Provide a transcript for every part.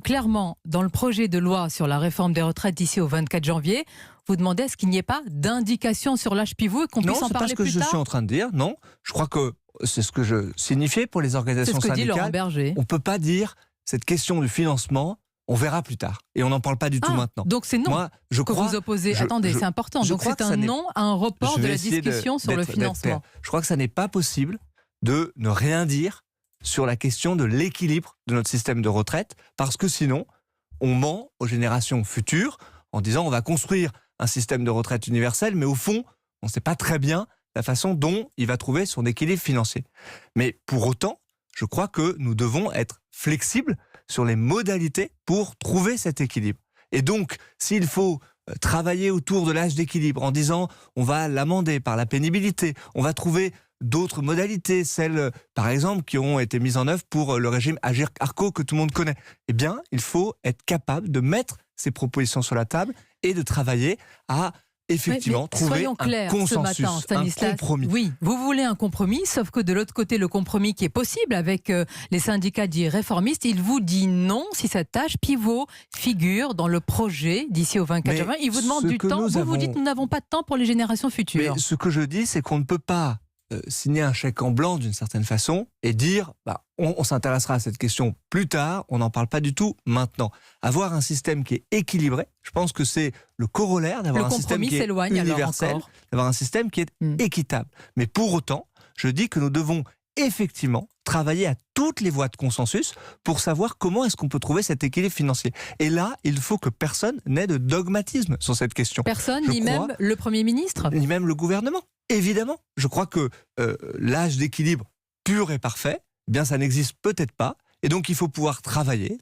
clairement, dans le projet de loi sur la réforme des retraites d'ici au 24 janvier, vous demandez à ce qu'il n'y ait pas d'indication sur l'âge pivot et qu'on puisse en parler plus tard. Non, c'est pas ce que je suis en train de dire. Non, je crois que c'est ce que je signifiais pour les organisations syndicales. C'est ce que dit Laurent Berger. On ne peut pas dire cette question du financement, on verra plus tard. Et on n'en parle pas du tout maintenant. Donc c'est non. Moi, je que crois, vous opposez. Attendez, c'est important. Donc c'est un non à un report de la discussion sur le financement. Je crois que ça n'est pas possible de ne rien dire sur la question de l'équilibre de notre système de retraite, parce que sinon, on ment aux générations futures en disant on va construire un système de retraite universel, mais au fond, on ne sait pas très bien la façon dont il va trouver son équilibre financier. Mais pour autant, je crois que nous devons être flexibles sur les modalités pour trouver cet équilibre. Et donc, s'il faut travailler autour de l'âge d'équilibre en disant on va l'amender par la pénibilité, on va trouver d'autres modalités, celles par exemple qui ont été mises en œuvre pour le régime Agirc-Arrco que tout le monde connaît, eh bien il faut être capable de mettre ces propositions sur la table et de travailler à effectivement trouver un consensus, un compromis. Oui, vous voulez un compromis, sauf que de l'autre côté, le compromis qui est possible avec les syndicats dits réformistes, il vous dit non si cette âge pivot figure dans le projet d'ici au 24 juin. Il vous demande du temps. Vous dites nous n'avons pas de temps pour les générations futures. Mais ce que je dis, c'est qu'on ne peut pas signer un chèque en blanc d'une certaine façon et dire on s'intéressera à cette question plus tard, on n'en parle pas du tout maintenant. Avoir un système qui est équilibré, je pense que c'est le corollaire d'avoir un système qui est universel, d'avoir un système qui est équitable. Mais pour autant, je dis que nous devons effectivement travailler à toutes les voies de consensus pour savoir comment est-ce qu'on peut trouver cet équilibre financier. Et là, il faut que personne n'ait de dogmatisme sur cette question. Personne, même le Premier ministre, ni même le gouvernement. Évidemment, je crois que l'âge d'équilibre pur et parfait, eh bien ça n'existe peut-être pas. Et donc il faut pouvoir travailler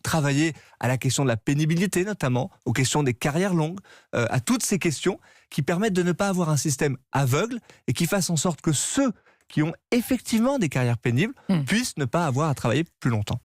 à la question de la pénibilité notamment, aux questions des carrières longues, à toutes ces questions qui permettent de ne pas avoir un système aveugle et qui fasse en sorte que ceux qui ont effectivement des carrières pénibles puissent ne pas avoir à travailler plus longtemps.